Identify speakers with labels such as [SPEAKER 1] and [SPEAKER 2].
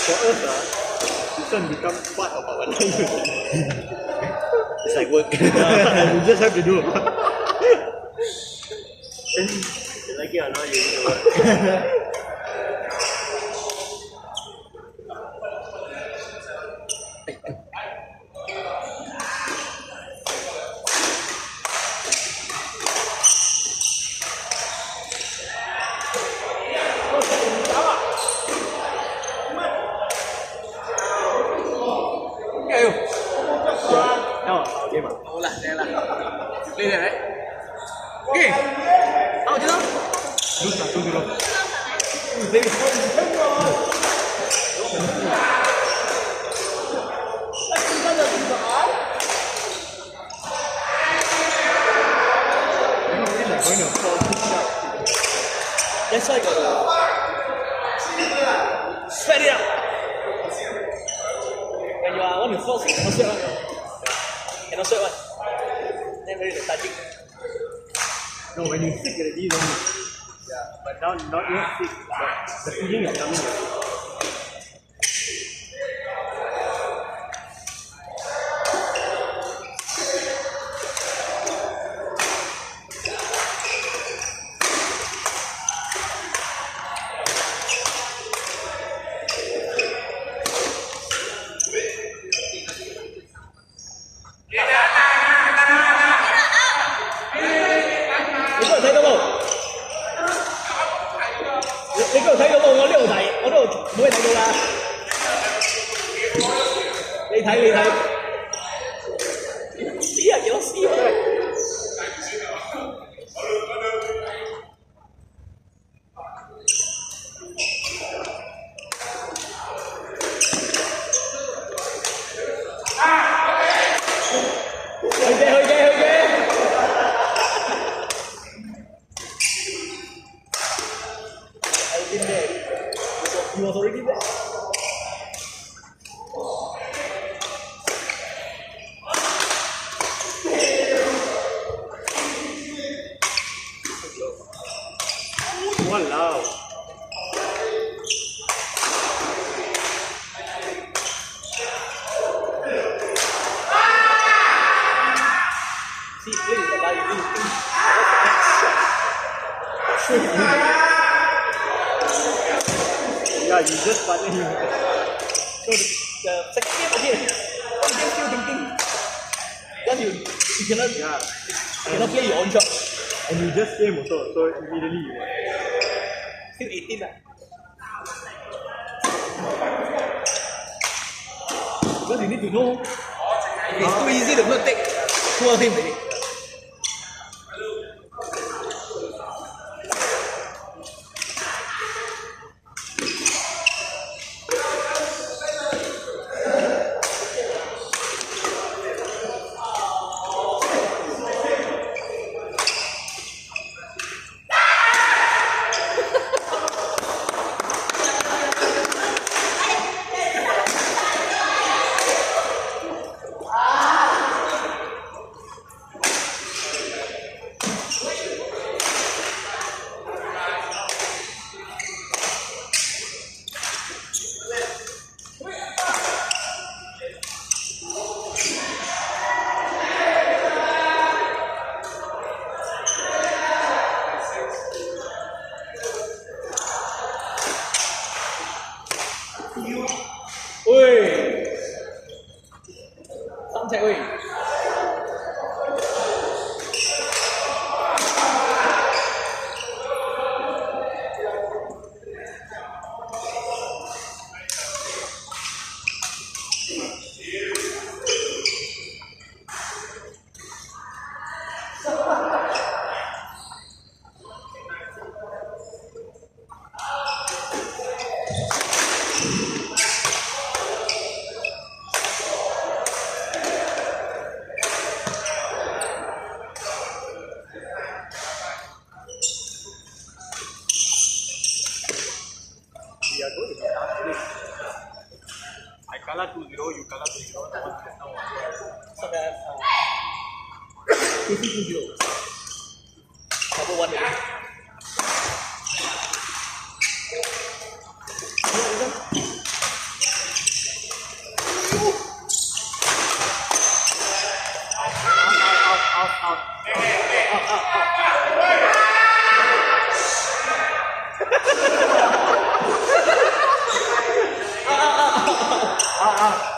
[SPEAKER 1] for us, this one become part of our life.
[SPEAKER 2] It's like work.
[SPEAKER 1] You just have to do.
[SPEAKER 2] Like it or not, you need to work.
[SPEAKER 3] Ồ là, đây là đây này đấy. Kì, ao chưa?
[SPEAKER 1] Lose lah, 2-0.
[SPEAKER 3] That's why you gotta spread it out. When you want to force it, cannot sweat one. Cannot sweat one. Then very lethargic.
[SPEAKER 1] No, when you sick already, then but now not yet sick, but the feeling is coming.
[SPEAKER 3] He was already there.
[SPEAKER 1] Walao.
[SPEAKER 3] See, play with the guy,
[SPEAKER 1] Yeah, you just partner him.
[SPEAKER 3] so the second game again, one game still thinking. Because you cannot, you cannot play your own shot.
[SPEAKER 1] And you just came also, so immediately you won.
[SPEAKER 3] Still 18 lah. Because you need to know. It's too easy to not take 2 of him already. Ui, xong chạy ui.
[SPEAKER 1] We are going to the last place. I kalah 2-0, you kalah 2-0.
[SPEAKER 3] So that 2-0. Number 1 already.
[SPEAKER 1] out.